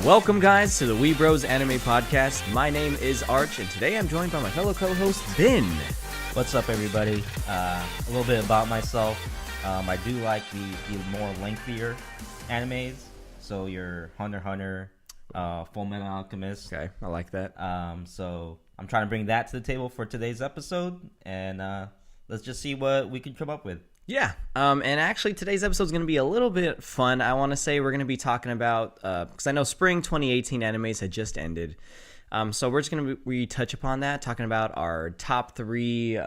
Welcome, guys, to the Weabros Anime Podcast. My name is Arch, and today I'm joined by my fellow co-host, Ben. What's up, everybody? A little bit about myself. I do like the more lengthier animes. So your Hunter x Hunter, Full Metal Alchemist. Okay, I like that. So I'm trying to bring that to the table for today's episode, and let's just see what we can come up with. Yeah, and actually today's episode is going to be a little bit fun. I want to say we're going to be talking about, because I know spring 2018 animes had just ended. So we're just going to touch upon that, talking about our top three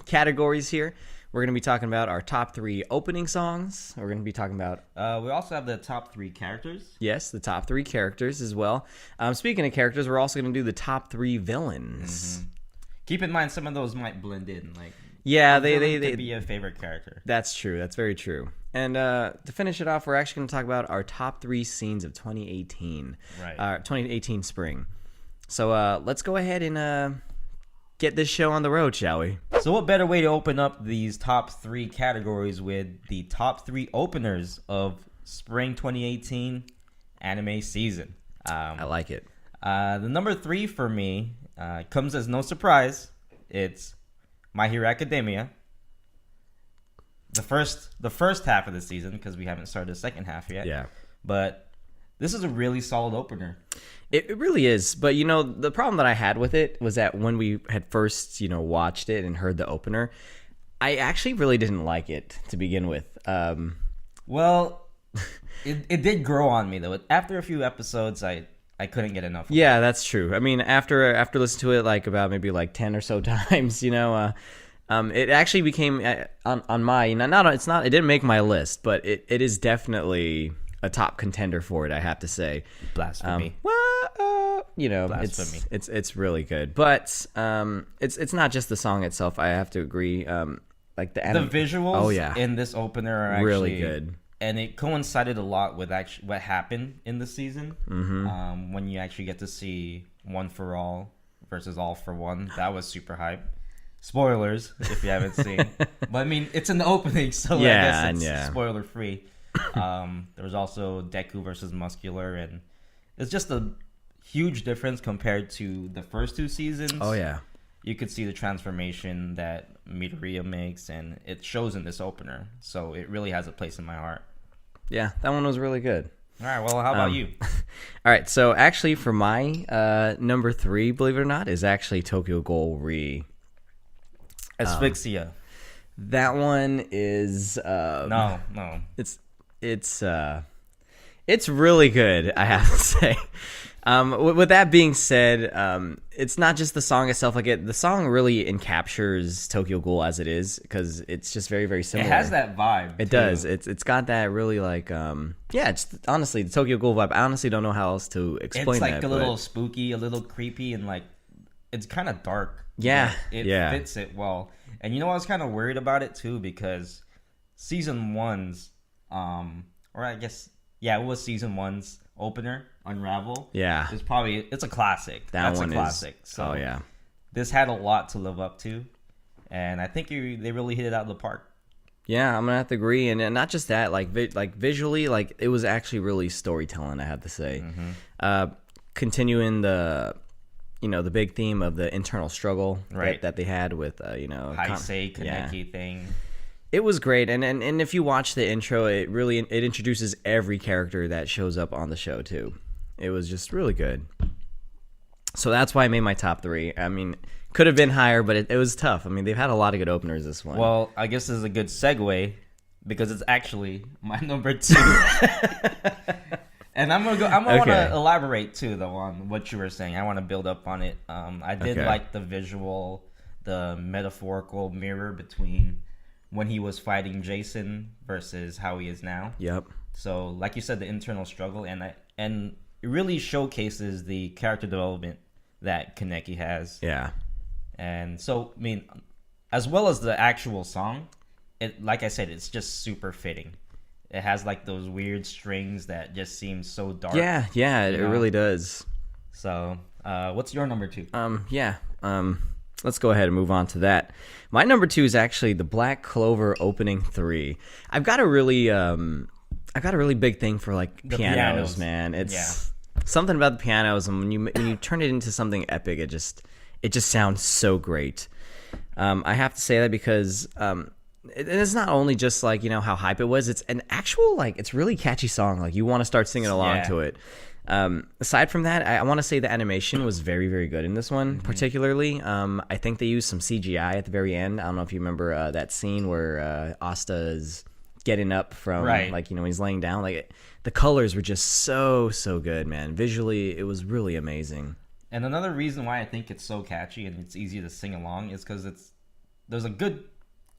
categories here. We're going to be talking about our top three opening songs. We're going to be talking about... we also have the top three characters. Yes, the top three characters as well. Speaking of characters, we're also going to do the top three villains. Mm-hmm. Keep in mind, some of those might blend in, like... Yeah, they could be a favorite character. That's true. That's very true. And to finish it off, we're actually going to talk about our top three scenes of 2018. Right. 2018 spring. So let's go ahead and get this show on the road, shall we? So what better way to open up these top three categories with the top three openers of spring 2018 anime season? I like it. The number three for me comes as no surprise. It's My Hero Academia. The first half of the season, because we haven't started the second half yet. Yeah. But this is a really solid opener. It really is. But, you know, the problem that I had with it was that when we had first, watched it and heard the opener, I actually really didn't like it to begin with. Well, it did grow on me, though. After a few episodes, I couldn't get enough of it. That's true. I mean, after listening to it like about maybe like 10 or so times, it actually became on my it didn't make my list, but it is definitely a top contender for it, I have to say. Blasphemy. Blasphemy. It's really good, but it's not just the song itself. I have to agree. Like the visuals in this opener are actually really good. And it coincided a lot with actually what happened in the season. Mm-hmm. When you actually get to see One for All versus All for One. That was super hype. Spoilers, if you haven't seen. But, I mean, it's in the opening, so I guess it's spoiler-free. There was also Deku versus Muscular, and it's just a huge difference compared to the first two seasons. Oh, yeah. You could see the transformation that Midoriya makes, and it shows in this opener. So it really has a place in my heart. Yeah, that one was really good. All right, well, how about you? All right, so actually for my number three, believe it or not, is actually Tokyo Ghoul Re. Asphyxia. That one is... No. It's really good, I have to say. With that being said, it's not just the song itself. Like the song really encaptures Tokyo Ghoul as it is, because it's just very, very similar. It has that vibe. It does. It's got that really like it's honestly the Tokyo Ghoul vibe. I honestly don't know how else to explain that. It's like a little spooky, a little creepy, and like it's kind of dark. Yeah, it fits it well. And I was kind of worried about it too, because season one's it was season one's opener, Unravel. Yeah, it's a classic. That's a classic. So this had a lot to live up to, and I think they really hit it out of the park. Yeah, I'm gonna have to agree, and not just that, like visually, like it was actually really storytelling, I have to say. Mm-hmm. Continuing the big theme of the internal struggle that they had with Heisei Kaneki thing. It was great, and if you watch the intro, it introduces every character that shows up on the show too. It was just really good. So that's why I made my top three. I mean, could have been higher, but it was tough. I mean, they've had a lot of good openers this one. Well, I guess this is a good segue, because it's actually my number two. And I'm gonna want to elaborate too, though, on what you were saying. I want to build up on it. I did like the visual, the metaphorical mirror between when he was fighting Jason versus how he is now. Yep. So, like you said, the internal struggle, and it really showcases the character development that Kaneki has. Yeah. And so, I mean, as well as the actual song, like I said, it's just super fitting. It has like those weird strings that just seem so dark. Yeah, it really does. So, what's your number 2? Let's go ahead and move on to that. My number 2 is actually the Black Clover opening 3. I've got a really big thing for like the pianos, man. It's something about the pianos, and when you turn it into something epic, it just sounds so great. I have to say that because it's not only just like, you know, how hype it was, it's an actual, like, it's really catchy song. Like, you want to start singing along to it. Aside from that, I want to say the animation was very, very good in this one, particularly. I think they used some CGI at the very end. I don't know if you remember that scene where Asta is getting up from, like, you know, when he's laying down. Like, the colors were just so good, man. Visually, it was really amazing. And another reason why I think it's so catchy and it's easy to sing along is because there's a good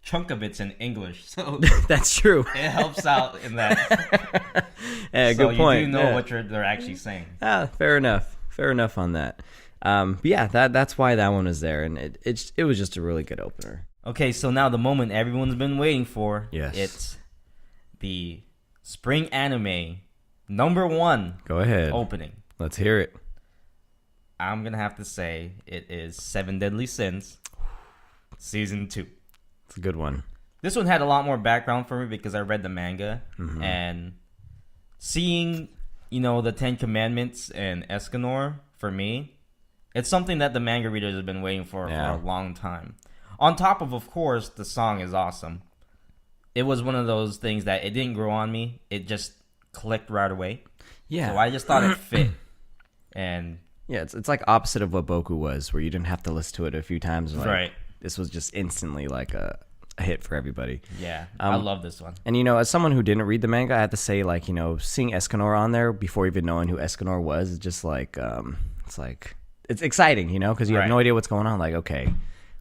chunk of it's in English, so that's true. It helps out in that. Yeah, so good point. You do know what they're actually saying. Fair enough on that. But yeah, that's why that one was there, and it was just a really good opener. Okay, so now the moment everyone's been waiting for. Yes, it's the spring anime number 1. Go ahead. Opening. Let's hear it. I'm gonna have to say it is 7 Deadly Sins, season 2. It's a good one. This one had a lot more background for me because I read the manga, and seeing, you know, the 10 Commandments and Escanor, for me, it's something that the manga readers have been waiting for a long time. On top of course, the song is awesome. It was one of those things that it didn't grow on me. It just clicked right away. Yeah. So I just thought it fit. And yeah, it's like opposite of what Boku was, where you didn't have to listen to it a few times. Like, right. This was just instantly like a hit for everybody. Yeah, I love this one. And, you know, as someone who didn't read the manga, I have to say, like, you know, seeing Escanor on there before even knowing who Escanor was, it's just like, it's exciting, you know, because you have no idea what's going on. Like, okay,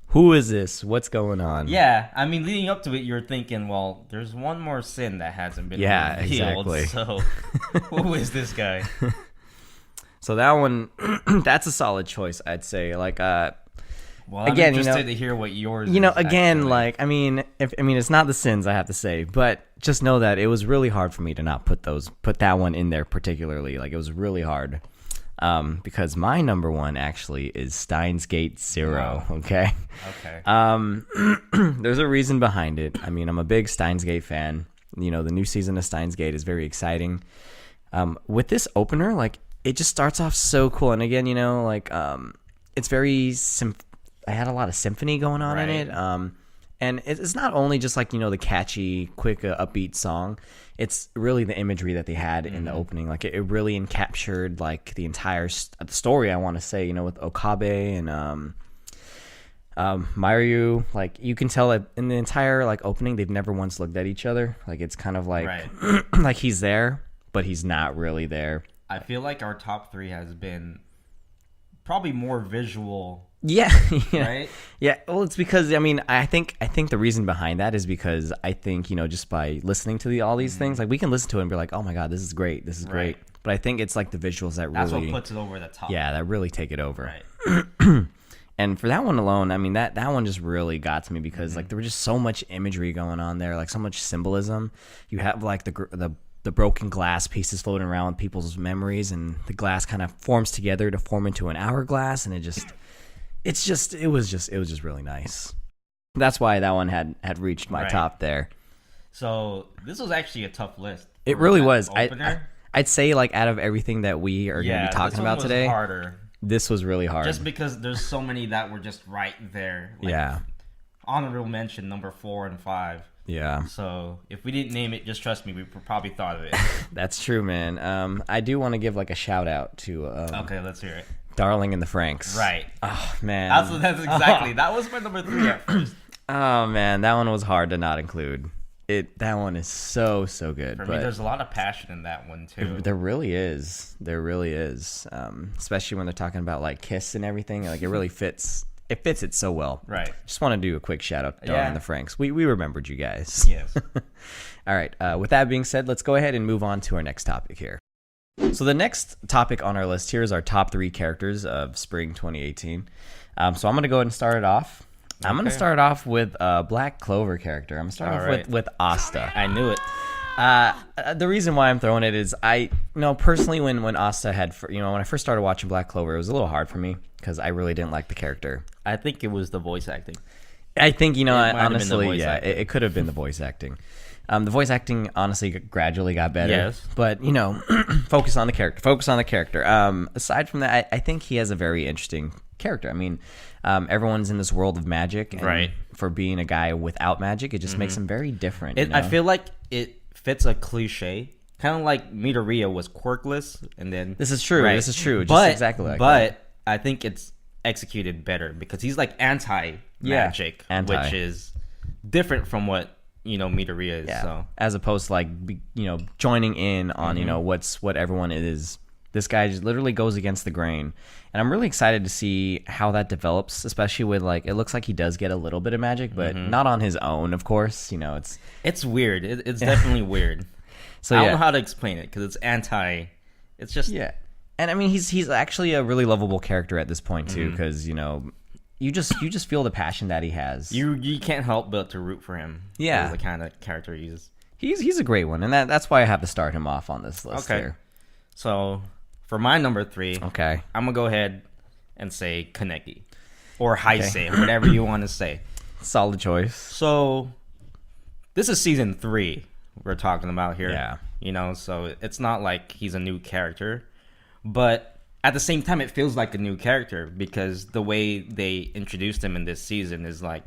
who is this? What's going on? Yeah, I mean, leading up to it, you're thinking, well, there's one more sin that hasn't been revealed. Exactly. So, who is this guy? So that one, that's a solid choice, I'd say. Like, well, I'm again, interested you know, to hear what yours you know, is, again, actually. like, I mean, it's not the sins, I have to say, but just know that it was really hard for me to not put that one in there particularly. Like, it was really hard. Because my number 1 actually is Steins Gate Zero. Wow. Okay. There's a reason behind it. I mean, I'm a big Steins Gate fan. You know, the new season of Steins Gate is very exciting. With this opener, like, it just starts off so cool. And again, you know, like, it's very I had a lot of symphony going on in it. And it's not only just like, you know, the catchy, quick, upbeat song. It's really the imagery that they had in the opening. Like, it really encaptured like the entire story, I want to say, you know, with Okabe and Mairyu. Like, you can tell that in the entire like opening, they've never once looked at each other. Like, it's kind of like like he's there, but he's not really there. I feel like our top 3 has been probably more visual. Yeah. Right? Yeah. Well, it's because, I mean, I think the reason behind that is because I think, you know, just by listening to all these things, like, we can listen to it and be like, oh my God, this is great. This is great. But I think it's like the visuals that that's really, what puts it over the top. Yeah, that really take it over. Right. And for that one alone, I mean, that one just really got to me because like there was just so much imagery going on there, like so much symbolism. You have like the broken glass pieces floating around with people's memories, and the glass kind of forms together to form into an hourglass, and it was just really nice. That's why that one had reached my top there. So this was actually a tough list. It really was. I'd say, like, out of everything that we are going to be talking about today, harder. This was really hard. Just because there's so many that were just right there. Like, honorable mention number 4 and 5. Yeah. So if we didn't name it, just trust me, we probably thought of it. That's true, man. I do want to give like a shout out to. Okay, let's hear it. Darling in the Franxx. Right. Oh man. That's exactly. That was my number 3 at first. Oh man, that one was hard to not include. That one is so good. For me, there's a lot of passion in that one too. There really is. Especially when they're talking about like kiss and everything. Like, it really fits. It fits it so well. Right. Just want to do a quick shout out to Darling in the Franxx. We remembered you guys. Yes. All right. With that being said, let's go ahead and move on to our next topic here. So the next topic on our list here is our top 3 characters of spring 2018. So I'm gonna go ahead and start it off. I'm gonna start off with a Black Clover character. I'm gonna start off with Asta. I knew it. The reason why I'm throwing it is personally when Asta had when I first started watching Black Clover, it was a little hard for me because I really didn't like the character. I think it was the voice acting. I think honestly, it could have been the voice acting. The voice acting honestly gradually got better. Yes, but focus on the character. Aside from that, I think he has a very interesting character. I mean, everyone's in this world of magic, and right? For being a guy without magic, it just makes him very different. I feel like it fits a cliche, kind of like Midoriya was quirkless, and then this is true. Right. This is true. Just exactly like that. But I think it's executed better because he's like anti-magic, which is different from what Midoriya is. Yeah. So as opposed to like joining in on what everyone is. This guy just literally goes against the grain, and I'm really excited to see how that develops. Especially with it looks like he does get a little bit of magic, but not on his own, of course. It's weird. It's definitely weird. So I don't know how to explain it because it's anti. It's just and I mean he's actually a really lovable character at this point too, because you just feel the passion that he has. You can't help but to root for him. Yeah, the kind of character he is. He's a great one, and that's why I have to start him off on this list. Okay, here. So for my number 3, I'm gonna go ahead and say Kaneki or Heisei, whatever you want to say. Solid choice. So this is season 3 we're talking about here. Yeah. So it's not like he's a new character, but at the same time, it feels like a new character because the way they introduced him in this season is like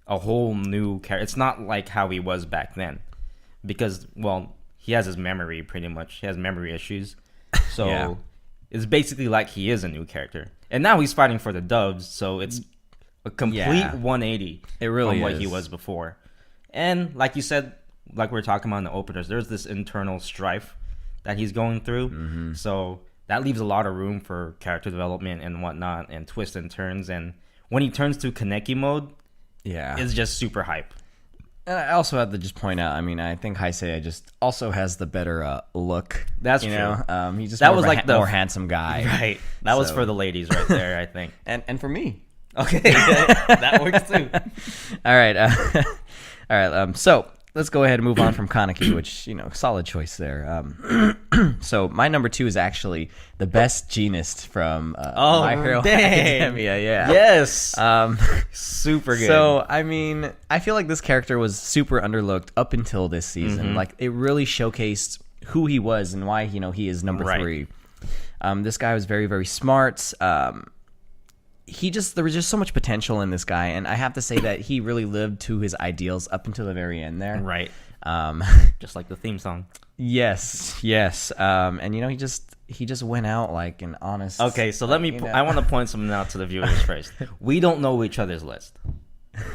a whole new character. It's not like how he was back then because, he has his memory pretty much. He has memory issues. So it's basically like he is a new character. And now he's fighting for the doves, so it's a complete 180 from what he was before. And like you said, like we were talking about in the openers, there's this internal strife that he's going through. So that leaves a lot of room for character development and whatnot and twists and turns. And when he turns to Kaneki mode, it's just super hype. And I also have to just point out, I mean, I think Heisei just also has the better look. That's true. He's just the more handsome guy. Right. That was for the ladies right there, I think. and for me. Okay. That works too. All right. All right. So let's go ahead and move on from Kaneki, which, solid choice there. So my number 2 is actually the best genist from My Hero Academia. Yeah. Yes. Super good. So, I mean, I feel like this character was super underlooked up until this season. Like, it really showcased who he was and why, he is number 3. This guy was very, very smart. There was just so much potential in this guy, and I have to say that he really lived to his ideals up until the very end there. Right. Just like the theme song. Yes. And he just went out like an honest. Okay, so I want to point something out to the viewers first. We don't know each other's list.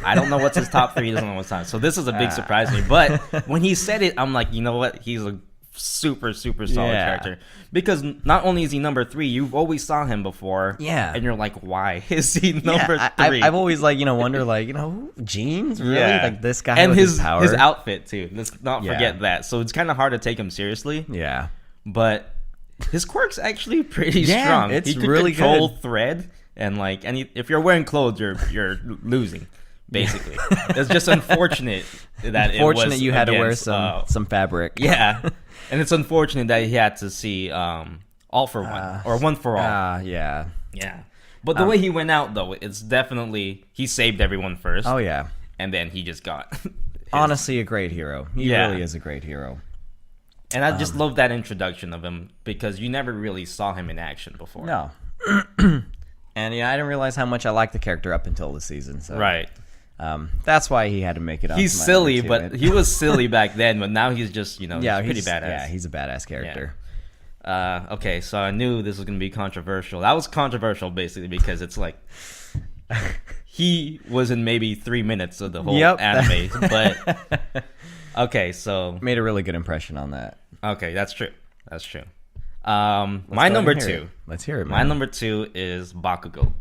I don't know what's his top 3. He doesn't know what's top. So this is a big surprise to me. But when he said it, I'm like, you know what? He's a super solid character because not only is he number 3, you've always saw him before, and you're like, why is he number 3? I've always wonder jeans, really, like this guy and with his power. His outfit too. Let's not forget that. So it's kind of hard to take him seriously. Yeah, but his quirk's actually pretty strong. It's he can really control good. thread and if you're wearing clothes, you're losing. Basically, it's just unfortunate that you had to wear some fabric. Yeah. And it's unfortunate that he had to see All for One or One for All. Yeah. But the way he went out, though, it's definitely he saved everyone first. Oh yeah, and then he just got honestly a great hero. He really is a great hero. And I just love that introduction of him because you never really saw him in action before. No. And I didn't realize how much I liked the character up until this season. So. Right. That's why he had to make it on. He's silly, but he was silly back then. But now he's just, he's pretty badass. Yeah, he's a badass character. Yeah. Okay, so I knew this was going to be controversial. That was controversial, basically, because it's like he was in maybe 3 minutes of the whole anime. But okay, so made a really good impression on that. Okay, that's true. My number 2. Let's hear it. Man. My number 2 is Bakugo.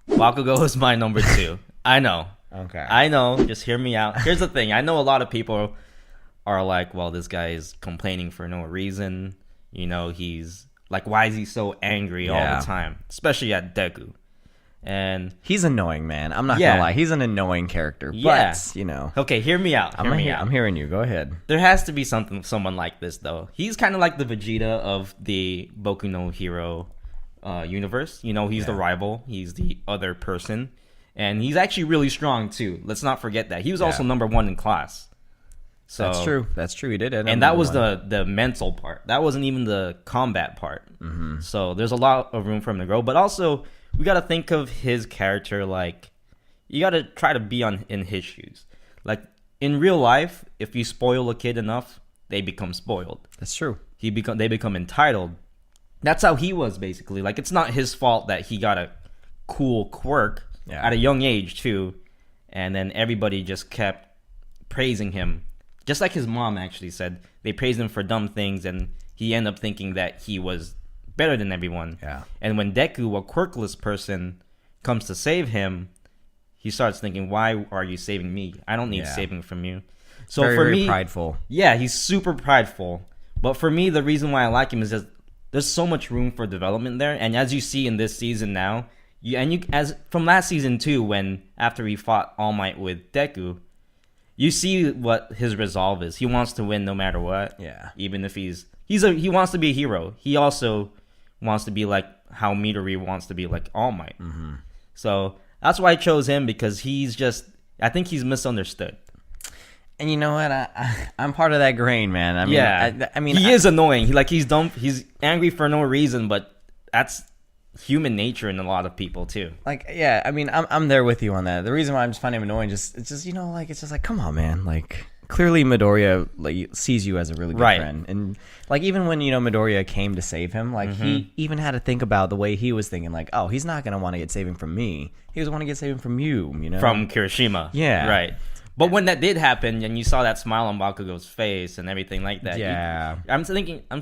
Bakugo is my number 2. I know. Okay. I know. Just hear me out. Here's the thing. I know a lot of people are like, well, this guy is complaining for no reason. He's like, why is he so angry all the time? Especially at Deku. And he's annoying, man. I'm not gonna lie. He's an annoying character. Yeah. But, you know. Okay, hear me out. I'm hearing you. Go ahead. There has to be someone like this, though. He's kind of like the Vegeta of the Boku no Hero universe. You know, he's the rival. He's the other person. And he's actually really strong, too. Let's not forget that. He was also number 1 in class. So That's true. He did. And that was the mental part. That wasn't even the combat part. Mm-hmm. So there's a lot of room for him to grow. But also, we got to think of his character like, you got to try to be in his shoes. Like, in real life, if you spoil a kid enough, they become spoiled. That's true. They become entitled. That's how he was, basically. Like, it's not his fault that he got a cool quirk at a young age, too. And then everybody just kept praising him. Just like his mom actually said. They praised him for dumb things, and he ended up thinking that he was better than everyone. Yeah. And when Deku, a quirkless person, comes to save him, he starts thinking, why are you saving me? I don't need saving from you. So for me, prideful. Yeah, he's super prideful. But for me, the reason why I like him is just there's so much room for development there. And as you see in this season now, as from last season too, when after he fought All Might with Deku, you see what his resolve is. He wants to win no matter what. Yeah. Even if he wants to be a hero. He also wants to be like how Midori wants to be like All Might. Mm-hmm. So that's why I chose him, because I think he's misunderstood. And you know what? I'm part of that grain, man. I mean, he is annoying. He's dumb. He's angry for no reason, but that's human nature in a lot of people too. Like, yeah, I mean, I'm there with you on that. The reason why I'm just finding him annoying, it's just like, come on, man. Like, clearly Midoriya sees you as a really good friend, and like even when Midoriya came to save him, like he even had to think about the way he was thinking. Like, oh, he's not gonna want to get saving from me. He was want to get saving from you. From Kirishima. Yeah, right. But when that did happen, and you saw that smile on Bakugo's face and everything like that, I'm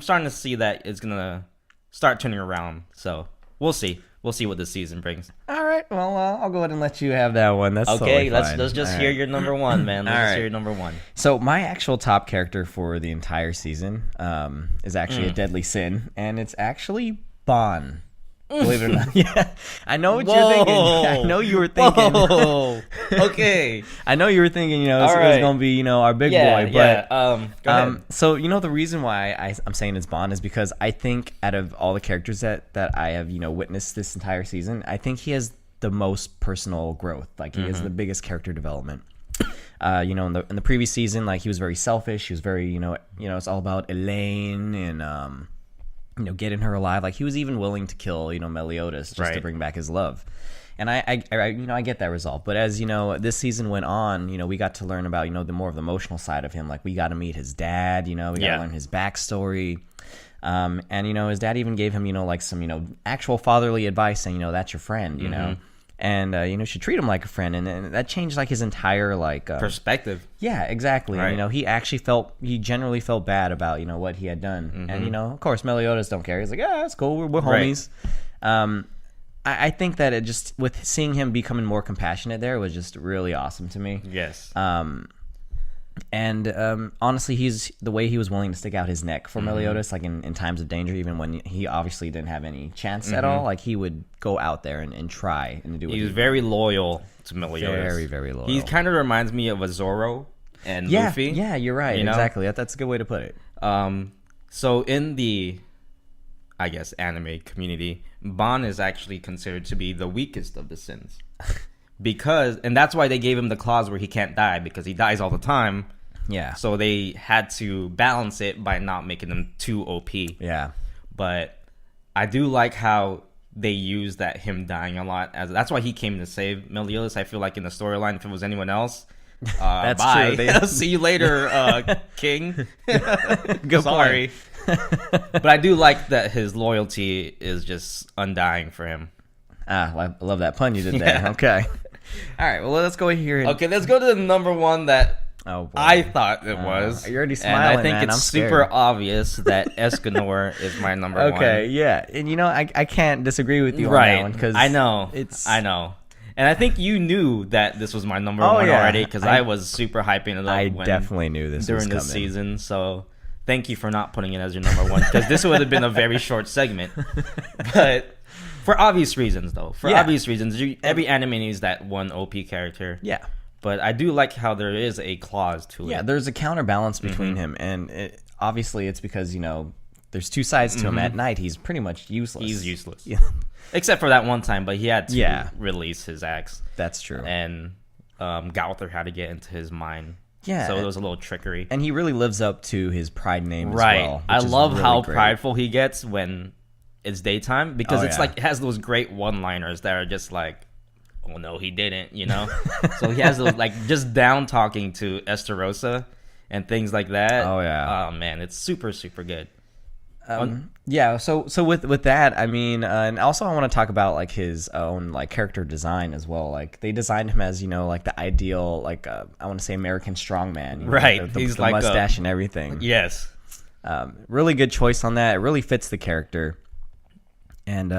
starting to see that it's gonna start turning around. So we'll see. We'll see what this season brings. All right. Well, I'll go ahead and let you have that one. That's okay. Totally fine. Let's just hear your number one, man. Let's hear your number one. So my actual top character for the entire season is actually a deadly sin, and it's actually Bon. Believe it or not. Yeah. I know what you're thinking. I know you were thinking. Whoa. Okay. I know you were thinking, it was going to be, our big boy. But, go ahead. So, the reason why I'm saying it's Bond is because I think out of all the characters that I have, witnessed this entire season, I think he has the most personal growth. Like, he has the biggest character development. In the previous season, like, he was very selfish. He was very, it's all about Elaine and, getting her alive. Like, he was even willing to kill, Meliodas just to bring back his love. And I get that resolve. But as, this season went on, we got to learn about, the more of the emotional side of him. Like, we got to meet his dad, we got to learn his backstory. And, his dad even gave him, like some, actual fatherly advice saying, that's your friend, And, you should treat him like a friend. And that changed, like, his entire, like... perspective. Yeah, exactly. Right. And, he generally felt bad about, what he had done. And, of course, Meliodas don't care. He's like, yeah, that's cool. We're homies. Right. I think that it just... With seeing him becoming more compassionate there was just really awesome to me. Yes. And honestly, the way he was willing to stick out his neck for Meliodas, like in times of danger, even when he obviously didn't have any chance at all, like he would go out there and try and do what he was very loyal to Meliodas. Very, very loyal. He kind of reminds me of a Zoro and Luffy. Yeah, you're right. Exactly. That's a good way to put it. So in the, I guess, anime community, Bon is actually considered to be the weakest of the sins. And that's why they gave him the clause where he can't die, because he dies all the time. Yeah. So they had to balance it by not making him too OP. Yeah. But I do like how they use that him dying a lot. That's why he came to save Meliodas. I feel like in the storyline, if it was anyone else, that's bye. True. See you later, King. Good Sorry. But I do like that his loyalty is just undying for him. I love that pun you did there. Yeah. Okay. All right. Well, let's go here. Okay, let's go to the number one that I thought it was. You're already smiling, and I think man. it's super obvious that Escanor is my number one. Okay, yeah. And I can't disagree with you on that one, because I know. And I think you knew that this was my number one already, because I was super hyping it up. I definitely knew this during this season. So thank you for not putting it as your number one, because this would have been a very short segment. But For obvious reasons, though. For obvious reasons. Every anime needs that one OP character. Yeah. But I do like how there is a clause to it. Yeah, there's a counterbalance between him. And obviously it's because, there's two sides to him. At night, he's pretty much useless. He's useless. Yeah. Except for that one time, but he had to release his axe. That's true. And Gauther had to get into his mind. Yeah. So it was a little trickery. And he really lives up to his pride name as well. I love really how prideful he gets when it's daytime, because it's like it has those great one-liners that are just like, oh no, he didn't, So he has those like just down talking to Esterosa and things like that. Oh yeah. Oh man, it's super, super good. Yeah, so with that, I mean, and also I want to talk about like his own like character design as well. Like they designed him as like the ideal like I want to say American strongman, right? He's the like mustache and everything. Yes, really good choice on that. It really fits the character, and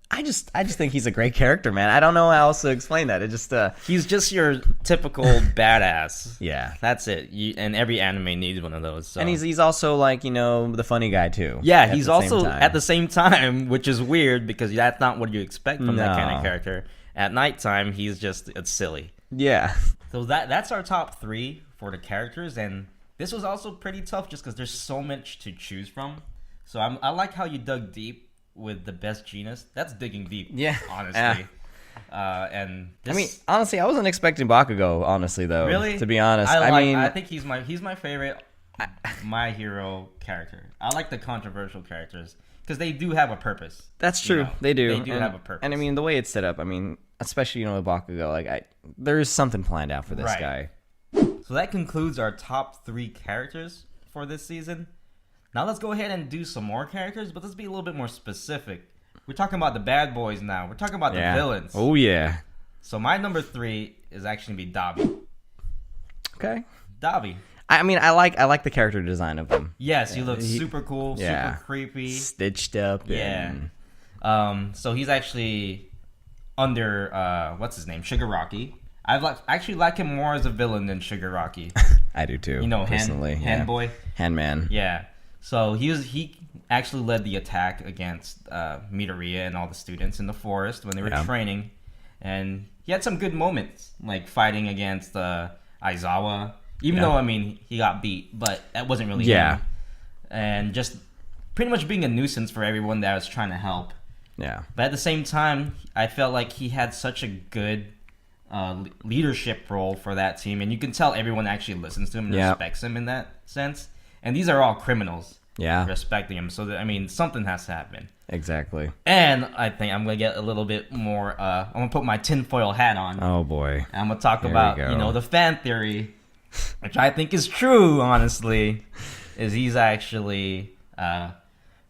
I just think he's a great character, man. I don't know how else to explain that. It just he's just your typical badass. Yeah, that's it. And every anime needs one of those. So. And he's also like the funny guy too. Yeah, he's also at the same time, which is weird because that's not what you expect from that kind of character. At nighttime, it's silly. Yeah. So that's our top 3 for the characters, and this was also pretty tough just because there's so much to choose from. So I like how you dug deep with the best genus. That's digging deep. Yeah, honestly. And this, I mean, honestly, I wasn't expecting Bakugo. Honestly, though, really, to be honest, I think he's my favorite My Hero character. I like the controversial characters because they do have a purpose. That's true. They do. They do have a purpose. And I mean, the way it's set up. I mean, especially with Bakugo, like there's something planned out for this guy. So that concludes our top 3 characters for this season. Now let's go ahead and do some more characters, but let's be a little bit more specific. We're talking about the bad boys now. We're talking about the villains. Oh, yeah. So my number 3 is actually going to be Dabi. Okay. Dabi. I mean, I like the character design of him. Yes, he looks super cool, super creepy. Stitched up. Yeah. So he's actually under, what's his name? Shigaraki. I actually like him more as a villain than Shigaraki. I do too, personally. Hand boy? Handman. Yeah. So he actually led the attack against Midoriya and all the students in the forest when they were training, and he had some good moments, like fighting against Aizawa. Even though he got beat, but that wasn't really him. And just pretty much being a nuisance for everyone that was trying to help. Yeah. But at the same time, I felt like he had such a good leadership role for that team, and you can tell everyone actually listens to him and respects him in that sense. And these are all criminals. Yeah. Respecting him. So, something has to happen. Exactly. And I think I'm going to get a little bit more... I'm going to put my tinfoil hat on. Oh, boy. And I'm going to talk about, the fan theory, which I think is true, honestly, is he's actually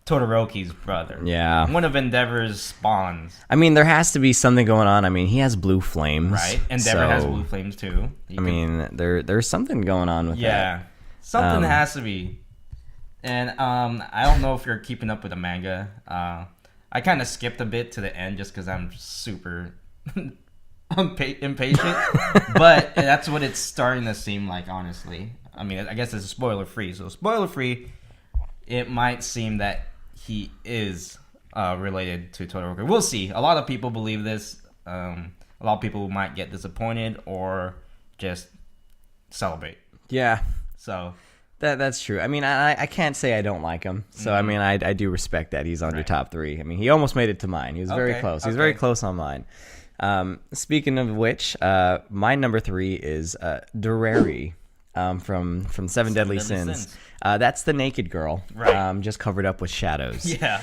Todoroki's brother. Yeah. One of Endeavor's spawns. I mean, there has to be something going on. I mean, he has blue flames. Right. Endeavor has blue flames, too. There's something going on with that. Yeah. Something has to be. And I don't know if you're keeping up with the manga. I kind of skipped a bit to the end just because I'm super impatient. But that's what it's starting to seem like, honestly. I mean, I guess it's spoiler-free. So spoiler-free, it might seem that he is related to Todoroki. We'll see. A lot of people believe this. A lot of people might get disappointed or just celebrate. Yeah. So that's true. I mean, I can't say I don't like him. So I mean, I do respect that he's on your top 3. I mean, he almost made it to mine. He was very close. He's very close on mine. Speaking of which, my number 3 is Doreri from Seven Deadly Sins. That's the naked girl, just covered up with shadows. Yeah.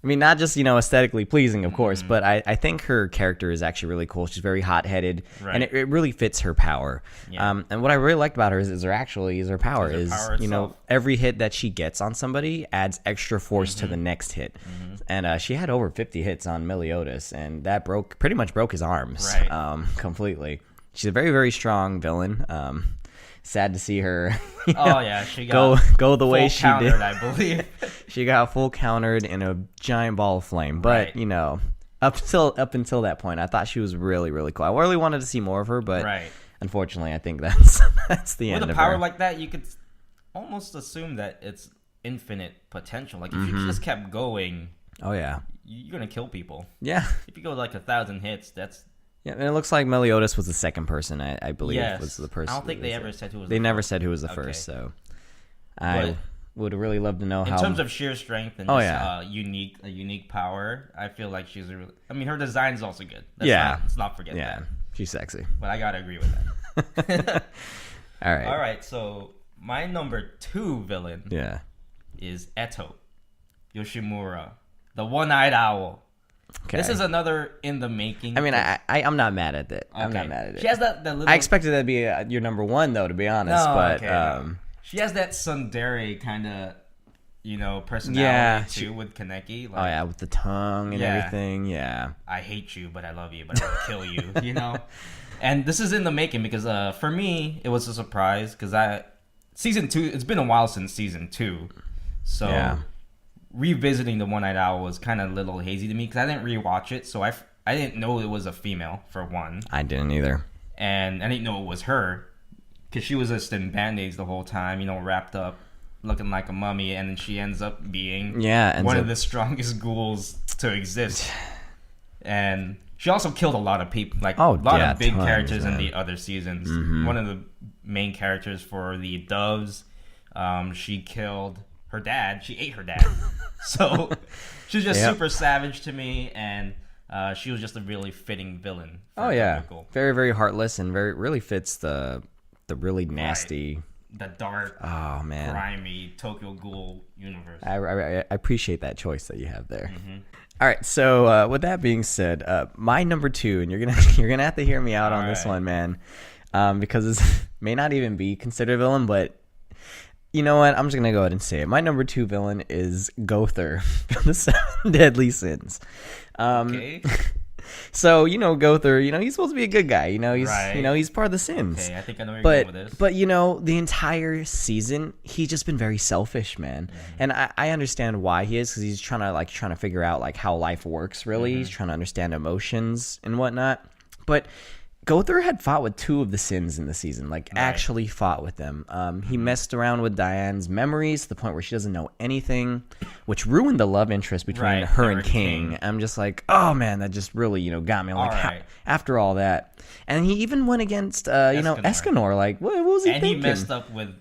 I mean, not just, aesthetically pleasing, of course, but I think her character is actually really cool. She's very hot-headed, and it really fits her power. Yeah. And what I really liked about her is her power. Every hit that she gets on somebody adds extra force to the next hit. And she had over 50 hits on Meliodas, and that pretty much broke his arms completely. She's a very, very strong villain. Sad to see her she got go the way she did. I believe she got full countered in a giant ball of flame. But up until that point, I thought she was really, really cool. I really wanted to see more of her, but unfortunately, I think that's the end of her. With a power like that, you could almost assume that it's infinite potential. Like if you just kept going, Oh yeah. You're gonna kill people. Yeah. If you go like 1,000 hits, that's. Yeah, and it looks like Meliodas was the second person. I believe was the person. I don't think they ever said who was. They never said who was the first. So I would really love to know how. In terms of sheer strength and unique power, I feel like she's a really. I mean, her design is also good. Let's not forget that. Yeah, she's sexy. But I gotta agree with that. All right. All right. So my number 2 villain. Is Eto Yoshimura, the one-eyed owl. Okay. This is another in the making. I mean, I'm not mad at it. I'm not mad at it. She has that little. I expected that to be your number 1, though, to be honest. No. She has that tsundere kind of, personality too with Kaneki. Like, with the tongue and everything. Yeah. I hate you, but I love you, but I will kill you. And this is in the making because for me it was a surprise because season 2. It's been a while since season 2, so. Revisiting the one-eyed owl was kind of a little hazy to me because I didn't rewatch it, so I didn't know it was a female for one. I didn't either, and I didn't know it was her because she was just in band-aids the whole time, wrapped up, looking like a mummy, and then she ends up being one of the strongest ghouls to exist. And she also killed a lot of people, like a lot of big characters in the other seasons. Mm-hmm. One of the main characters for the Doves, she killed her dad. She ate her dad. So she was just super savage to me, and she was just a really fitting villain. Very, very heartless, and really fits the really nasty, the dark, grimy Tokyo Ghoul universe. I appreciate that choice that you have there. Mm-hmm. All right, so with that being said, my number 2, and you're gonna have to hear me out on this one, man, because it may not even be considered a villain, but. You know what? I'm just going to go ahead and say it. My number 2 villain is Gother from the 7 Deadly Sins. Okay. So, Gother, he's supposed to be a good guy. He's part of the sins. Okay, I think I know where you're going with this. But, the entire season, he's just been very selfish, man. Mm-hmm. And I understand why he is because he's trying to figure out, how life works, really. Mm-hmm. He's trying to understand emotions and whatnot. But Gother had fought with 2 of the sins in the season, actually fought with them. He messed around with Diane's memories to the point where she doesn't know anything, which ruined the love interest between her and King. I'm just like, oh man, that just really, got me. After all that. And he even went against, Escanor. Like, what was he thinking? And he messed up with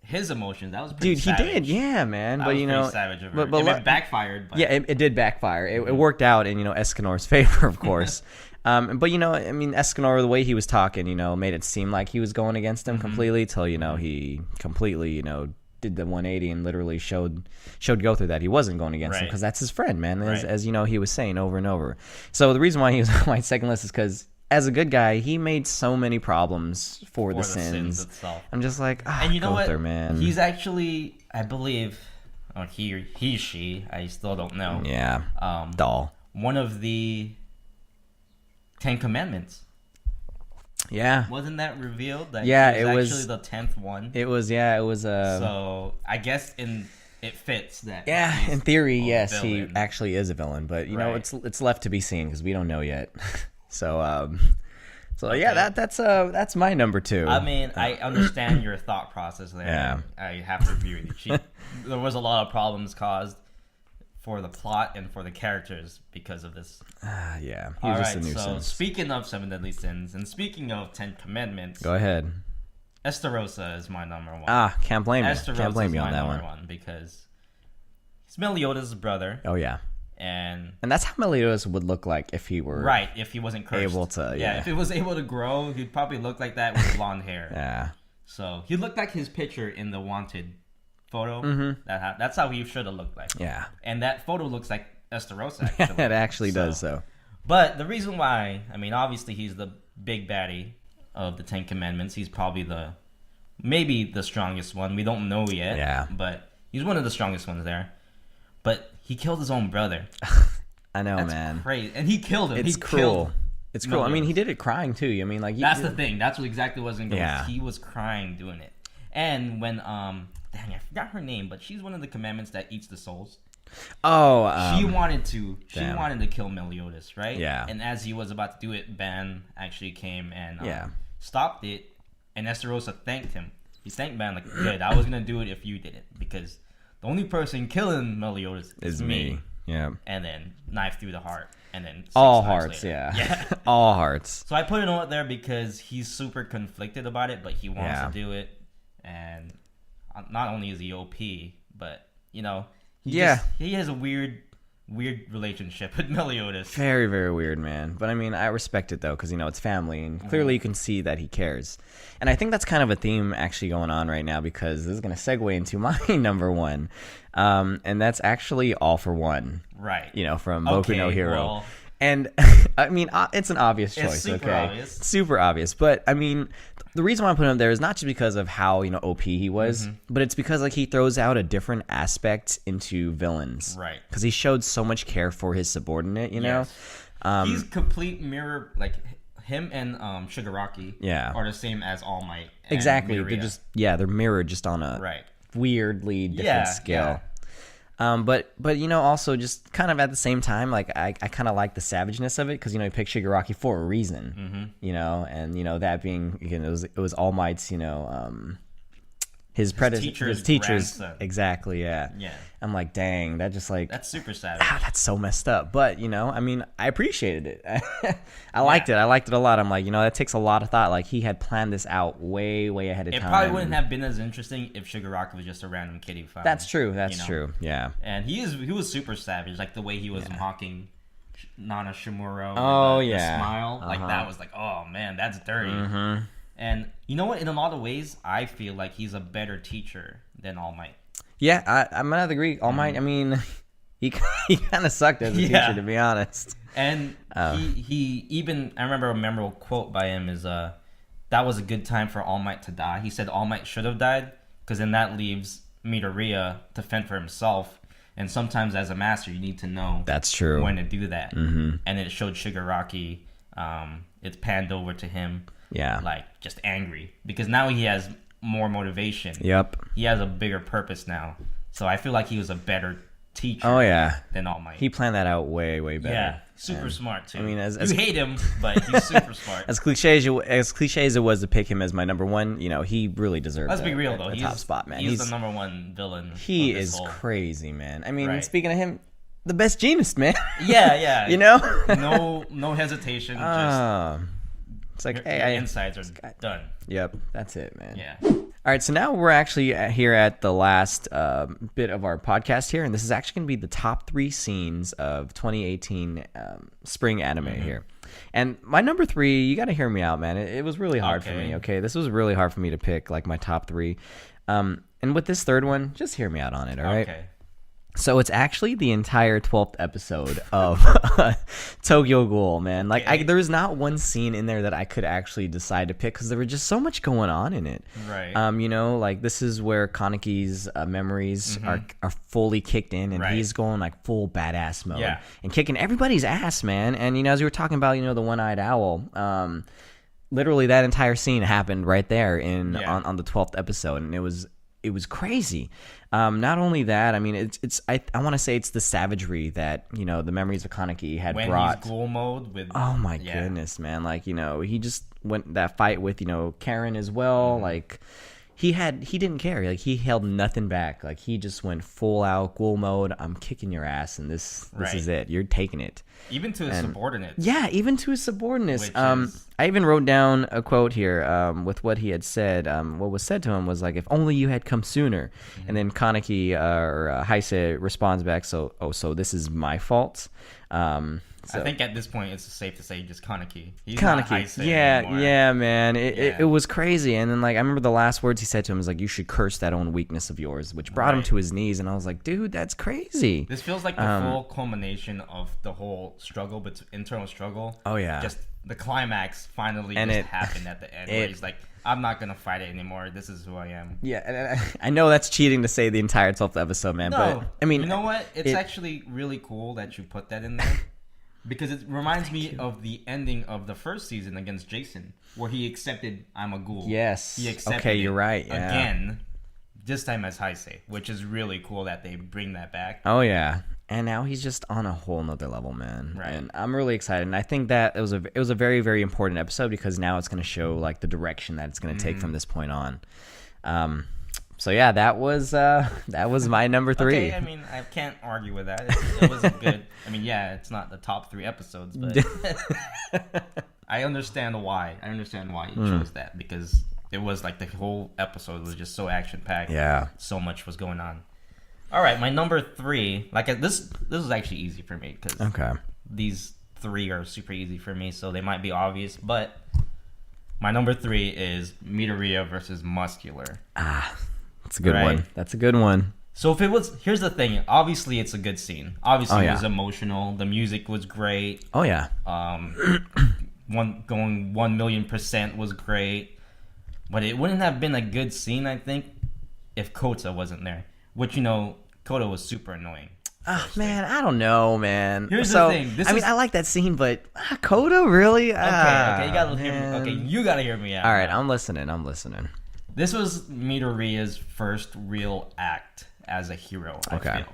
his emotions. That was pretty savage. He did, yeah, man. That was pretty savage of her. But it backfired. But... Yeah, it did backfire. It worked out in, Escanor's favor, of course. But Escanor, the way he was talking, made it seem like he was going against him completely till, he completely, did the 180 and literally showed Gother that he wasn't going against him because that's his friend, man, as he was saying over and over. So the reason why he was on my second list is because as a good guy, he made so many problems for the sins itself. I'm just like, and you know Gother, what? Man. He's actually, I believe, she, I still don't know. Yeah, doll. One of the 10 Commandments. Yeah. Wasn't that revealed? That it was actually the 10th one. It was, yeah, it was. So I guess it fits that. Yeah, in theory, yes, he actually is a villain, but it's left to be seen because we don't know yet. So yeah, that's my number 2. I mean, I understand your thought process there. Yeah. I have to agree with you. There was a lot of problems caused for the plot and for the characters because of this. Yeah. All right, so speaking of 7 Deadly Sins and speaking of 10 Commandments. Go ahead. Esterosa is my number 1. Can't blame you. Esterosa can't blame is you on my that number one. 1 because he's Meliodas' brother. Oh, yeah. And that's how Meliodas would look like if he were... Right, if he wasn't cursed. Able to, yeah. If he was able to grow, he'd probably look like that with blonde hair. Yeah. So he looked like his picture in the Wanted photo. Mm-hmm. That's how he should have looked like. Yeah. And that photo looks like Esterosa, actually. It actually does, so. But the reason why, I mean, obviously he's the big baddie of the 10 Commandments. He's probably maybe the strongest one. We don't know yet. Yeah. But he's one of the strongest ones there. But he killed his own brother. I know, That's man. Crazy. And he killed him. It's cruel. It's cruel. I mean, he did it crying, too. I mean, like... That's the thing. That's what exactly was in goes. Yeah. He was crying doing it. And when, dang, I forgot her name, but she's one of the commandments that eats the souls. Oh, she wanted to kill Meliodas, right? Yeah. And as he was about to do it, Ban actually came and yeah. stopped it. And Esterosa thanked him. He thanked Ban like, "Good, I was gonna do it if you did it because the only person killing Meliodas is me." Yeah. And then knife through the heart. And then all hearts, yeah. All hearts. So I put it on there because he's super conflicted about it, but he wants to do it. And not only is he OP, but, he has a weird relationship with Meliodas. Very, very weird, man. But I mean, I respect it though, because it's family, and clearly you can see that he cares. And I think that's kind of a theme actually going on right now, because this is going to segue into my number one, and that's actually All for One. Right. From Boku no Hero. Well, and I mean, it's an obvious choice. It's super obvious. Super obvious. But I mean, the reason why I put him there is not just because of how OP he was, but it's because he throws out a different aspect into villains, right? Because he showed so much care for his subordinate, know. He's complete mirror, him and Shigaraki, are the same as All Might. And exactly, Miria. they're mirrored just on a weirdly different scale. But also just kind of at the same time, I kind of like the savageness of it, because he picked Shigaraki for a reason, and that being, again, it was All Might's, his teacher's grandson. Exactly, yeah. I'm like, dang, that just that's super savage. That's so messed up. But I mean, I appreciated it. I liked it. I liked it a lot. I'm like, that takes a lot of thought. He had planned this out way ahead of time. It probably wouldn't have been as interesting if Shigaraki was just a random kid he found. That's true. That's true. Yeah. And he was super savage, the way he was mocking Nana Shimura. Oh, the smile, that was oh man, that's dirty. And you know what? In a lot of ways, I feel like he's a better teacher than All Might. Yeah, I'm gonna agree. All Might, I mean, he kind of sucked as a teacher, to be honest. And he even, I remember a memorable quote by him is, that was a good time for All Might to die. He said All Might should have died, because then that leaves Midoriya to fend for himself. And sometimes as a master, you need to know that's true when to do that. And it showed Shigaraki, it's panned over to him. Yeah. Just angry. Because now he has more motivation. Yep. He has a bigger purpose now. So I feel like he was a better teacher than All Might. He planned that out way better. Yeah. Super smart, too. I mean, you hate him, but he's super smart. As cliche as it was to pick him as my number one, he really deserves Let's be real, though. A top spot, man. He's the number one villain. He is crazy, man. I mean, speaking of him, the best genius, man. Yeah. No hesitation. It's like, your insides are done. Yep, that's it, man. Yeah. All right, so now we're actually here at the last bit of our podcast here, and this is actually going to be the top 3 scenes of 2018 spring anime here. And my number 3, you got to hear me out, man. It was really hard for me. Okay, this was really hard for me to pick my top 3. And with this third one, just hear me out on it. All right. Okay. So it's actually the entire 12th episode of Tokyo Ghoul, man. There was not one scene in there that I could actually decide to pick, because there was just so much going on in it. Right. This is where Kaneki's memories are fully kicked in, and he's going full badass mode and kicking everybody's ass, man. And as we were talking about, the one-eyed owl, literally that entire scene happened right there on the 12th episode, and it was crazy. Not only that, I mean, I want to say it's the savagery that the memories of Kaneki had brought. When he's ghoul mode with. Oh my goodness, man! He just went that fight with Karen as well. He didn't care. He held nothing back. He just went full out ghoul mode. I'm kicking your ass, and this is it. You're taking it. Even to his subordinates. Yeah, even to his subordinates. I even wrote down a quote here with what he had said. What was said to him was if only you had come sooner. And then Kaneki or Heise responds back, so this is my fault. I think at this point it's safe to say just Kaneki. He's Kaneki. Not Heise anymore. Yeah, man. It was crazy. And then I remember the last words he said to him was you should curse that own weakness of yours, which brought him to his knees. And I was like, dude, that's crazy. This feels like the full culmination of the whole struggle, but internal struggle. Oh yeah. Just the climax finally happened at the end, where he's like, I'm not gonna fight it anymore. This is who I am. Yeah, and I know that's cheating to say the entire 12th episode, man. No, but I mean, you know what? It's actually really cool that you put that in there. Because it reminds me of the ending of the first season against Jason, where he accepted I'm a ghoul. Yes. He accepted okay, you're right. Yeah. Again, this time as Heise, which is really cool that they bring that back. Oh, yeah. And now he's just on a whole nother level, man. Right. And I'm really excited. And I think that it was a very, very important episode, because now it's going to show the direction that it's going to take from this point on. So yeah, that was my number 3. Okay, I mean, I can't argue with that. It was good. I mean, yeah, it's not the top 3 episodes, but I understand why. You chose that, because it was like the whole episode was just so action packed. Yeah, so much was going on. All right, my number 3. This was actually easy for me because these 3 are super easy for me, so they might be obvious, but my number 3 is Midoriya versus Muscular. That's a good one. That's a good one. So if it was, here's the thing. Obviously, it's a good scene. Obviously, it was emotional. The music was great. Oh yeah. Going 1,000,000% was great. But it wouldn't have been a good scene, I think, if Kota wasn't there. Which, Kota was super annoying. Man, I don't know, man. Here's the thing. I like that scene, but Kota, really? Okay, you gotta hear me. Okay, you gotta hear me out. All right, I'm listening. This was Midoriya's first real act as a hero, I feel.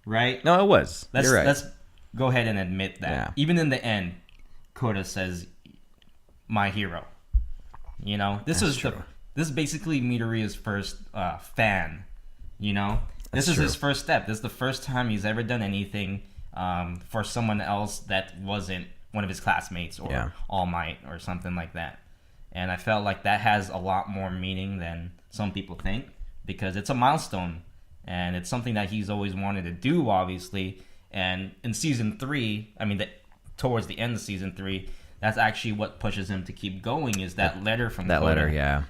Right? No, it was. You're right. Let's go ahead and admit that. Yeah. Even in the end, Kota says, "My hero." This is basically Midoriya's first fan. This is his first step. This is the first time he's ever done anything for someone else that wasn't one of his classmates or All Might or something like that. And I felt like that has a lot more meaning than some people think, because it's a milestone and it's something that he's always wanted to do, obviously. And in season 3, towards the end of season 3, that's actually what pushes him to keep going, is that letter from that Kota, letter. Yeah.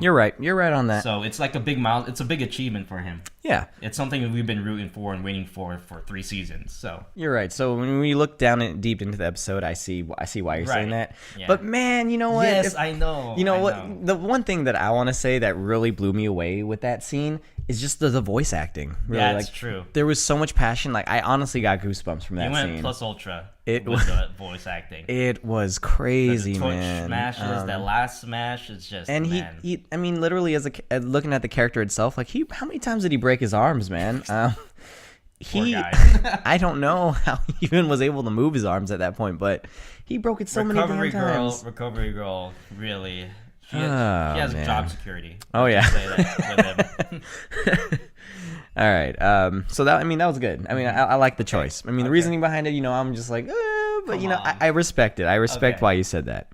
You're right on that. So it's like it's a big achievement for him. Yeah, it's something that we've been rooting for and waiting for 3 seasons. So you're right. So when we look down deep into the episode, I see why you're saying that. Yeah. But man, you know what? Yes, I know. You know what? The one thing that I want to say that really blew me away with that scene is just the voice acting. Really, yeah, that's true. There was so much passion. Like, I honestly got goosebumps from that scene. He went plus ultra. It was the voice acting. It was crazy, the torch man. Smashes, that last smash, it's just. And he literally, as looking at the character itself, like how many times did he break his arms, man? Poor guy. I don't know how he even was able to move his arms at that point, but he broke it so many times. Recovery girl, really. She has job security. Oh yeah. Say that with him. All right. So that was good. I like the choice. The reasoning behind it, I'm just like, but I respect it. I respect why you said that.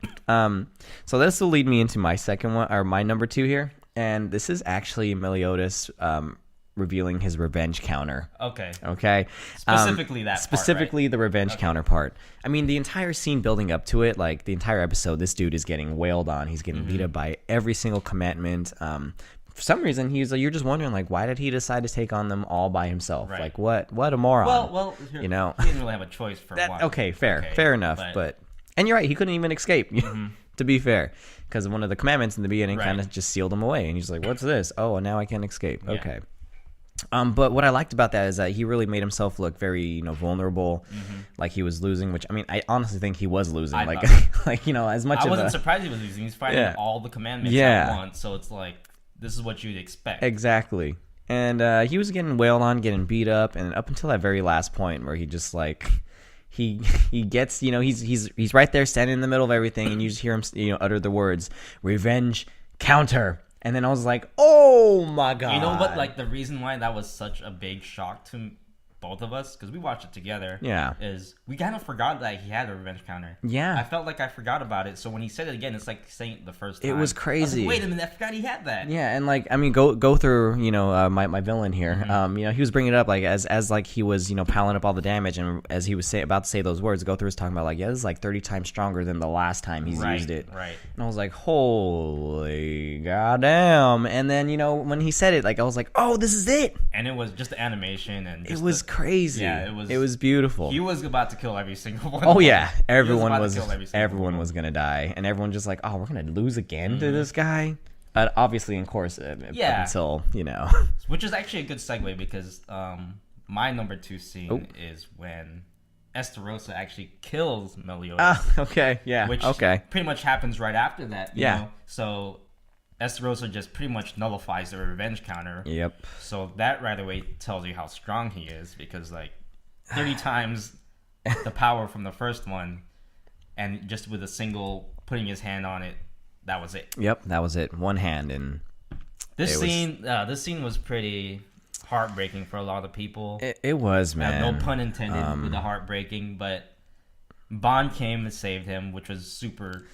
So this will lead me into my second one, or my number 2 here, and this is actually Meliodas revealing his revenge counter. Okay. Specifically that. Specifically, right? The revenge counterpart. The entire scene building up to it, like the entire episode, this dude is getting wailed on. He's getting beat up by every single commandment. For some reason, you're just wondering, like, why did he decide to take on them all by himself? Right. Like, what a moron. Well, he didn't really have a choice for one. Okay, fair enough. But and you're right, he couldn't even escape. To be fair, because one of the commandments in the beginning kind of just sealed him away, and he's like, "What's this? Oh, now I can't escape." Yeah. Okay. But what I liked about that is that he really made himself look very, vulnerable, like he was losing. Which I honestly think he was losing. As much. I wasn't surprised he was losing. He's fighting all the commandments at once, so it's like this is what you'd expect. Exactly. And he was getting wailed on, getting beat up, and up until that very last point where he just like he gets he's right there standing in the middle of everything, and you just hear him utter the words "revenge counter." And then I was like, oh my God. You know what? Like, the reason why that was such a big shock to both of us, because we watched it together, is we kind of forgot that he had a revenge counter. Yeah. I felt like I forgot about it. So when he said it again, it's like saying it the first time. It was crazy. I was like, wait a minute, I forgot he had that. Yeah, and go through, my villain here. He was bringing it up like as like he was, piling up all the damage, and as he was about to say those words, Go through was talking about like, this is like 30 times stronger than the last time he's used it. Right. And I was like, holy goddamn. And then, when he said it, like I was like, oh, this is it. And it was just the animation and just it was crazy. Yeah, it was beautiful. He was about to kill every single one. Oh yeah, everyone was gonna die, and everyone just like, oh, we're gonna lose again to this guy. Obviously, in course, until which is actually a good segue because my number 2 scene is when Esterosa actually kills Meliodas. Okay, yeah, which pretty much happens right after that. You know? So Esterosa just pretty much nullifies the revenge counter. Yep. So that right away tells you how strong he is, because like 30 times the power from the first one, and just with a single putting his hand on it, that was it. Yep, that was it. One hand, and This scene was pretty heartbreaking for a lot of people. It was, man. No pun intended with the heartbreaking, but Bond came and saved him, which was super.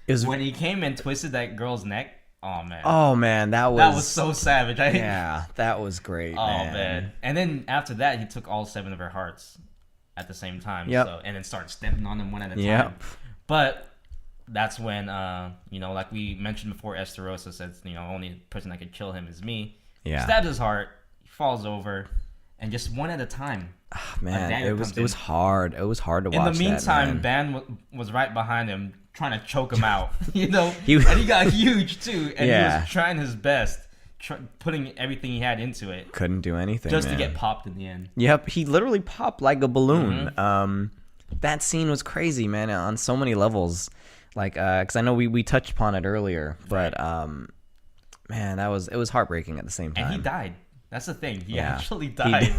When he came and twisted that girl's neck. Oh man, that was so savage. Yeah, that was great. Man. And then after that, he took all 7 of her hearts at the same time. Yep. And then started stepping on them one at a time. Yep. But that's when like we mentioned before, Esterosa says, only person that could kill him is me. Yeah. Stabs his heart, he falls over, and just one at a time. Oh, man, it was hard. It was hard to watch. In the meantime, Ban was right behind him, trying to choke him out. And he got huge too, and he was trying his best, putting everything he had into it. Couldn't do anything just to get popped in the end. Yep, he literally popped like a balloon. Mm-hmm. That scene was crazy, man, on so many levels. Like, because I know we touched upon it earlier, but man, it was heartbreaking at the same time. And he died. That's the thing. He actually died.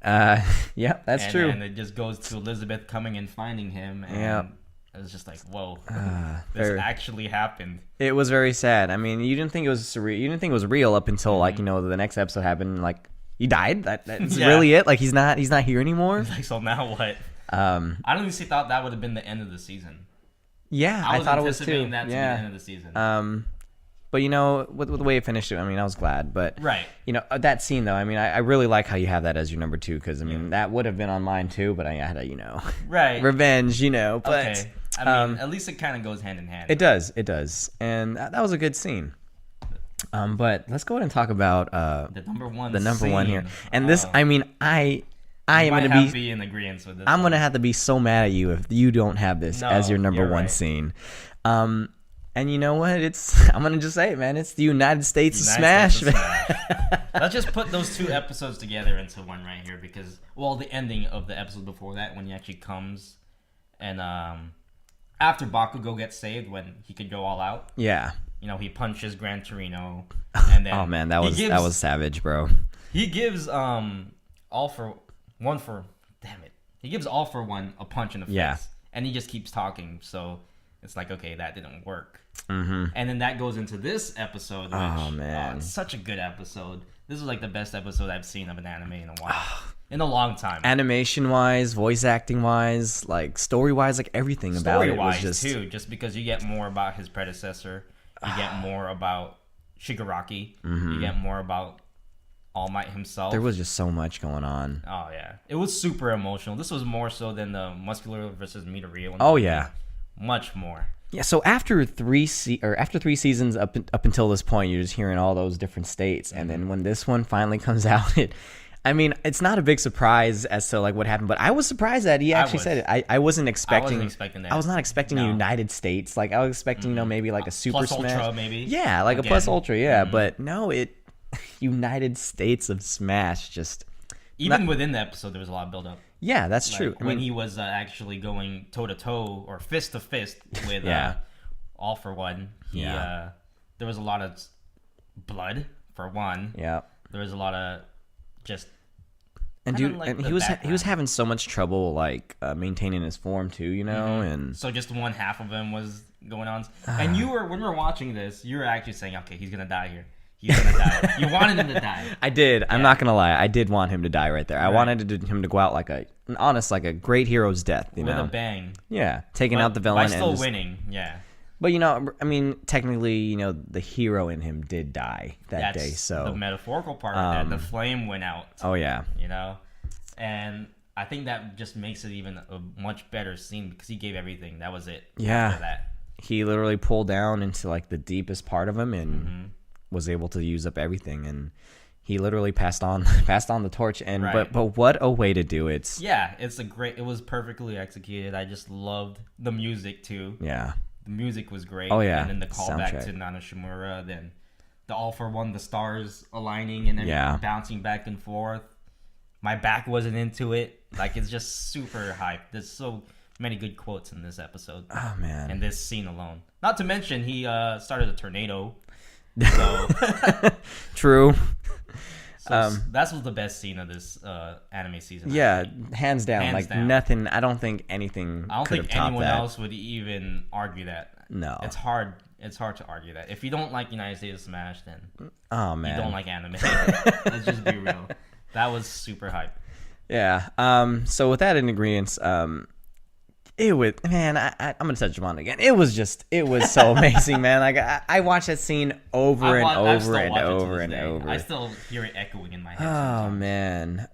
Yeah, that's true. And it just goes to Elizabeth coming and finding him. And it was just like, whoa, this actually happened. It was very sad. I mean, you didn't think it was surreal. You didn't think it was real up until like the next episode happened. Like he died. That's really it. Like he's not here anymore. Like, so now what? I honestly thought that would have been the end of the season. Yeah, I thought it was too. That to be the end of the season. But with the way it finished, I mean, I was glad. But right, that scene though, I mean, I really like how you have that as your number 2 because I mean that would have been on mine too, but I had to right revenge, But okay. I mean, at least it kind of goes hand in hand. It does, and that was a good scene. But let's go ahead and talk about the number one. The number one here, and this, I mean, I am going to be in agreement with this. I'm going to have to be so mad at you if you don't have this as your number one scene. And you know what? I'm going to just say it, man. It's the United States of Smash. Let's just put those 2 episodes together into one right here because, the ending of the episode before that when he actually comes and after Bakugo gets saved when he could go all out. Yeah. He punches Gran Torino and then oh man, that was savage, bro. He gives All For One He gives All For One a punch in the face. And he just keeps talking, so it's like, okay, that didn't work. Mm-hmm. And then that goes into this episode, which, man, it's such a good episode. This is like the best episode I've seen of an anime in a while. In a long time. Animation wise, voice acting wise, like story wise, like everything about it was just just because you get more about his predecessor, you get more about Shigaraki, you get more about All Might himself. There was just so much going on. Oh yeah, it was super emotional. This was more so than the Muscular versus Midoriya one. Oh yeah, much more. Yeah, so after 3 seasons up until this point, you're just hearing all those different states, and then when this one finally comes out, I mean, it's not a big surprise as to like what happened, but I was surprised that he actually said it. I wasn't expecting. That. I was not expecting the United States. Like I was expecting, maybe like a Super Plus Smash. Ultra, maybe. Yeah, like a Plus Ultra. Yeah, but no, United States of Smash just. Even within the episode, there was a lot of build up. Yeah, that's true. When he was actually going toe to toe or fist to fist with All For One, there was a lot of blood for one. Yeah, there was a lot of just. And dude, and he was having so much trouble like maintaining his form too, and so just one half of him was going on. And when we were watching this, you were actually saying, okay, he's gonna die here. He's gonna die. You wanted him to die. I did. I'm not gonna lie. I did want him to die right there. I wanted him to go out like a great hero's death. With a bang. Yeah, taking out the villain. By still winning. Yeah. But I mean, technically, the hero in him did die that day. So the metaphorical part of that, the flame went out. Oh yeah. And I think that just makes it even a much better scene because he gave everything. That was it. Yeah. After that. He literally pulled down into like the deepest part of him and was able to use up everything, and he literally passed on the torch. And but what a way to do it. Yeah, it was perfectly executed. I just loved the music too. Yeah. The music was great. Oh yeah. And then the callback to Nana Shimura, then the All For One, the stars aligning and then bouncing back and forth. My back wasn't into it. Like, it's just super hype. There's so many good quotes in this episode. Oh man. And this scene alone. Not to mention he started a tornado. So true. So that was the best scene of this anime season. Yeah, hands down. Nothing. I don't think anything. I don't could think have topped anyone that. else would even argue that. No. It's hard to argue that. If you don't like United States of Smash, then oh man, you don't like anime. Let's just be real. That was super hype. Yeah. So with that in ingredients, it was, man, I'm gonna touch upon it again. It was so amazing, man. Like I watched that scene over and over and over and over. I still hear it echoing in my head. Oh man.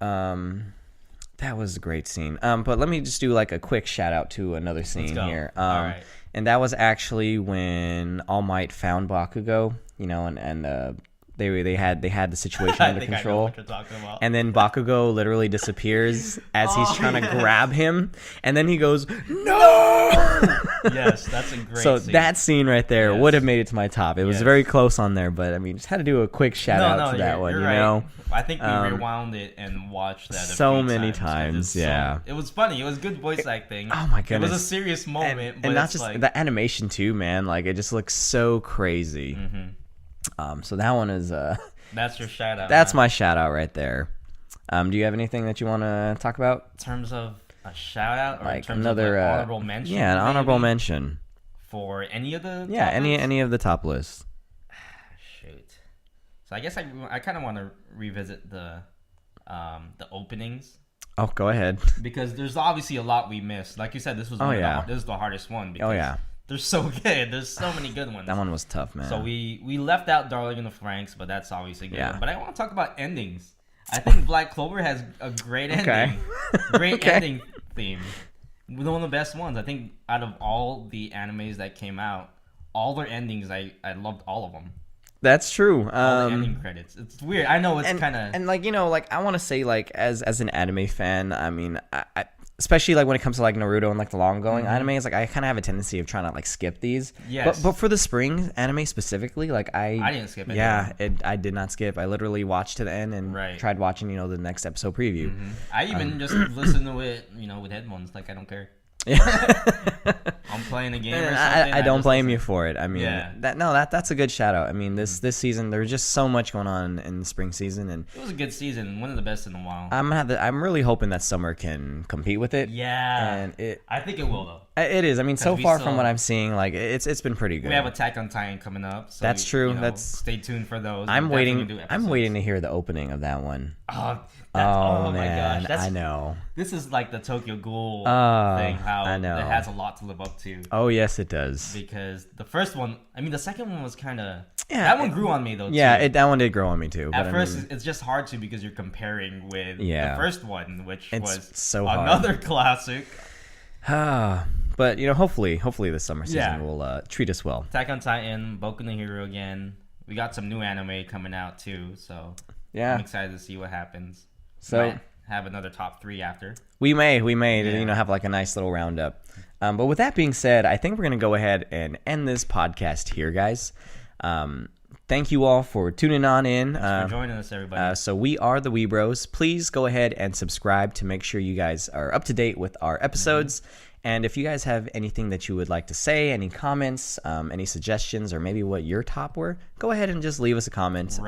That was a great scene. But let me just do like a quick shout out to another scene here. All right. And that was actually when All Might found Bakugo, and they had the situation under control. I know what you're talking about. And then Bakugo literally disappears as he's trying to grab him, and then he goes, "No!" Yes, that's a great So scene. that scene right there would have made it to my top. It was very close on there, but I mean, just had to do a quick shout out to that one, you're you right. know? I think we rewound it and watched that so many times. Yeah. It was funny. It was good voice acting. Oh my goodness. It was a serious moment. And not just like, the animation too, man. Like, it just looks so crazy. Mm-hmm. So that one is... that's your shout out. That's my shout out right there. Do you have anything that you want to talk about? In terms of a shout out, or like in terms another of an honorable mention? Yeah, an honorable mention for any of the top any of the top lists. Shoot. So I guess I kind of want to revisit the openings. Oh, go ahead. Because there's obviously a lot we missed. Like you said, this was this is the hardest one. Because they're so good. There's so many good ones. That one was tough, man. So we left out Darling in the Franxx, but that's obviously a good one. But I want to talk about endings. I think Black Clover has a great ending. Great ending theme. One of the best ones. I think out of all the animes that came out, all their endings, I loved all of them. That's true. All the ending credits. It's weird. I know it's kind of... And like, I want to say, like, as an anime fan, I mean, I especially like when it comes to like Naruto and like the long going animes, like I kind of have a tendency of trying to like skip these. Yes. But for the spring anime specifically, like I didn't skip it. Yeah, I did not skip. I literally watched to the end and tried watching, the next episode preview. I even just listen to it, with headphones. Like I don't care. Yeah. I'm playing a game or something. I don't blame you for it. I mean, that's a good shout out. I mean, this season there's just so much going on in the spring season, and it was a good season, one of the best in a while. I'm really hoping that summer can compete with it. Yeah, and I think it will though. It is. I mean, so far from what I'm seeing, like it's been pretty good. We have Attack on Titan coming up. So that's true. Stay tuned for those. I'm waiting. I'm waiting to hear the opening of that one. Oh my man, gosh! I know. This is like the Tokyo Ghoul thing. How I know. it has a lot to live up to. Oh yes, it does. Because the first one, the second one was kind of that one grew on me though. Yeah, that one did grow on me too. At first, it's just hard to because you're comparing with the first one, which was so hard. Another classic. But hopefully this summer season will treat us well. Attack on Titan, Boku no Hero again. We got some new anime coming out too, so I'm excited to see what happens. So might have another top 3 after. We may have like a nice little roundup. But with that being said, I think we're gonna go ahead and end this podcast here, guys. Thank you all for tuning in. Thanks for joining us, everybody. So we are the Weabros. Please go ahead and subscribe to make sure you guys are up to date with our episodes. And if you guys have anything that you would like to say, any comments, any suggestions, or maybe what your top were, go ahead and just leave us a comment,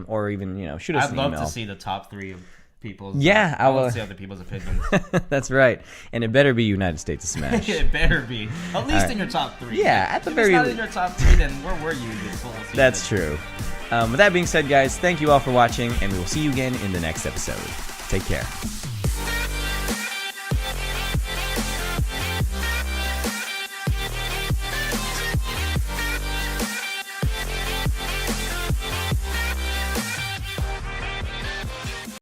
or even shoot us an email. I'd love to see the top 3 of people's. Yeah, I will see other people's opinions. That's right, and it better be United States of Smash. It better be at least in your top 3. Yeah, at the very least. If it's not in your top 3, then where were you this whole season? That's true. With that being said, guys, thank you all for watching, and we will see you again in the next episode. Take care.